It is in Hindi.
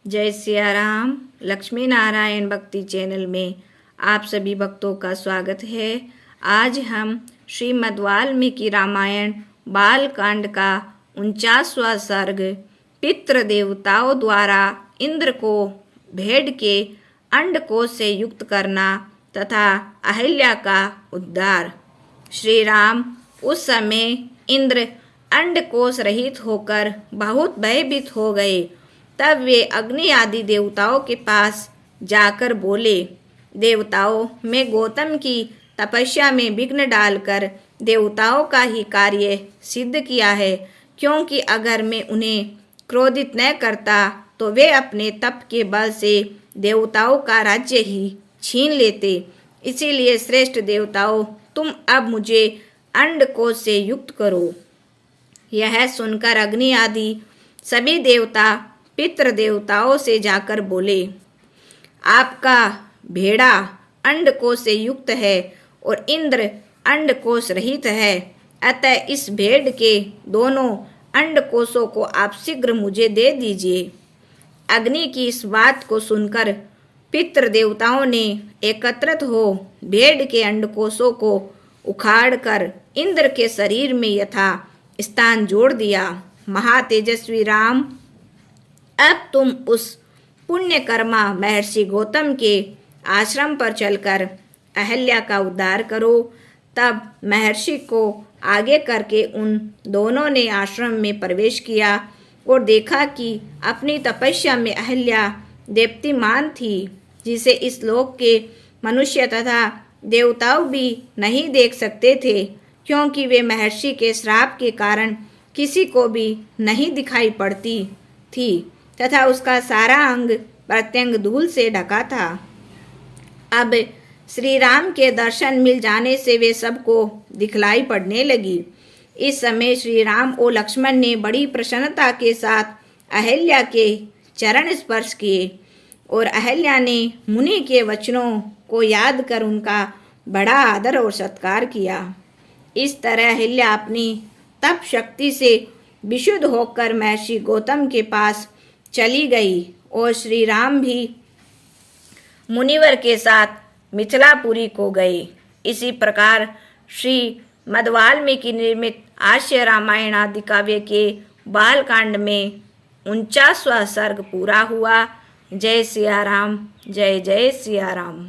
जय सिया राम। लक्ष्मी नारायण भक्ति चैनल में आप सभी भक्तों का स्वागत है। आज हम श्रीमद् वाल्मीकि रामायण बालकांड का 49वां सर्ग पितृ देवताओं द्वारा इंद्र को भेड़ के अंडकोश से युक्त करना तथा अहिल्या का उद्धार। श्री राम उस समय इंद्र अंडकोश रहित होकर बहुत भयभीत हो गए। तब वे अग्नि आदि देवताओं के पास जाकर बोले, देवताओं, मैं गौतम की तपस्या में विघ्न डालकर देवताओं का ही कार्य सिद्ध किया है, क्योंकि अगर मैं उन्हें क्रोधित न करता तो वे अपने तप के बल से देवताओं का राज्य ही छीन लेते। इसीलिए श्रेष्ठ देवताओं, तुम अब मुझे अंडकोश से युक्त करो। यह सुनकर अग्नि आदि सभी देवता पितृ देवताओं से जाकर बोले, आपका भेड़ा अंडकोश से युक्त है और इंद्र अंडकोश रहित है, अतः इस भेड़ के दोनों अंडकोशों को आप शीघ्र मुझे दे दीजिए। अग्नि की इस बात को सुनकर पितृ देवताओं ने एकत्रित हो भेड़ के अंडकोशों को उखाड़कर इंद्र के शरीर में यथा स्थान जोड़ दिया। महातेजस्वी राम, अब तुम उस पुण्यकर्मा महर्षि गौतम के आश्रम पर चलकर अहिल्या का उद्धार करो। तब महर्षि को आगे करके उन दोनों ने आश्रम में प्रवेश किया और देखा कि अपनी तपस्या में अहिल्या देप्तिमान थी, जिसे इस लोक के मनुष्य तथा देवताओं भी नहीं देख सकते थे, क्योंकि वे महर्षि के श्राप के कारण किसी को भी नहीं दिखाई पड़ती थी तथा उसका सारा अंग प्रत्यंग धूल से ढका था। अब श्री राम के दर्शन मिल जाने से वे सबको दिखलाई पड़ने लगी। इस समय श्री राम और लक्ष्मण ने बड़ी प्रसन्नता के साथ अहिल्या के चरण स्पर्श किए और अहिल्या ने मुनि के वचनों को याद कर उनका बड़ा आदर और सत्कार किया। इस तरह अहिल्या अपनी तप शक्ति से विशुद्ध होकर महर्षि गौतम के पास चली गई और श्री राम भी मुनिवर के साथ मिथिलापुरी को गए। इसी प्रकार श्री मद्वाल्मीकि निर्मित आश्य रामायण आदि काव्य के बालकांड में 49वां सर्ग पूरा हुआ। जय सिया राम। जय जय सिया राम।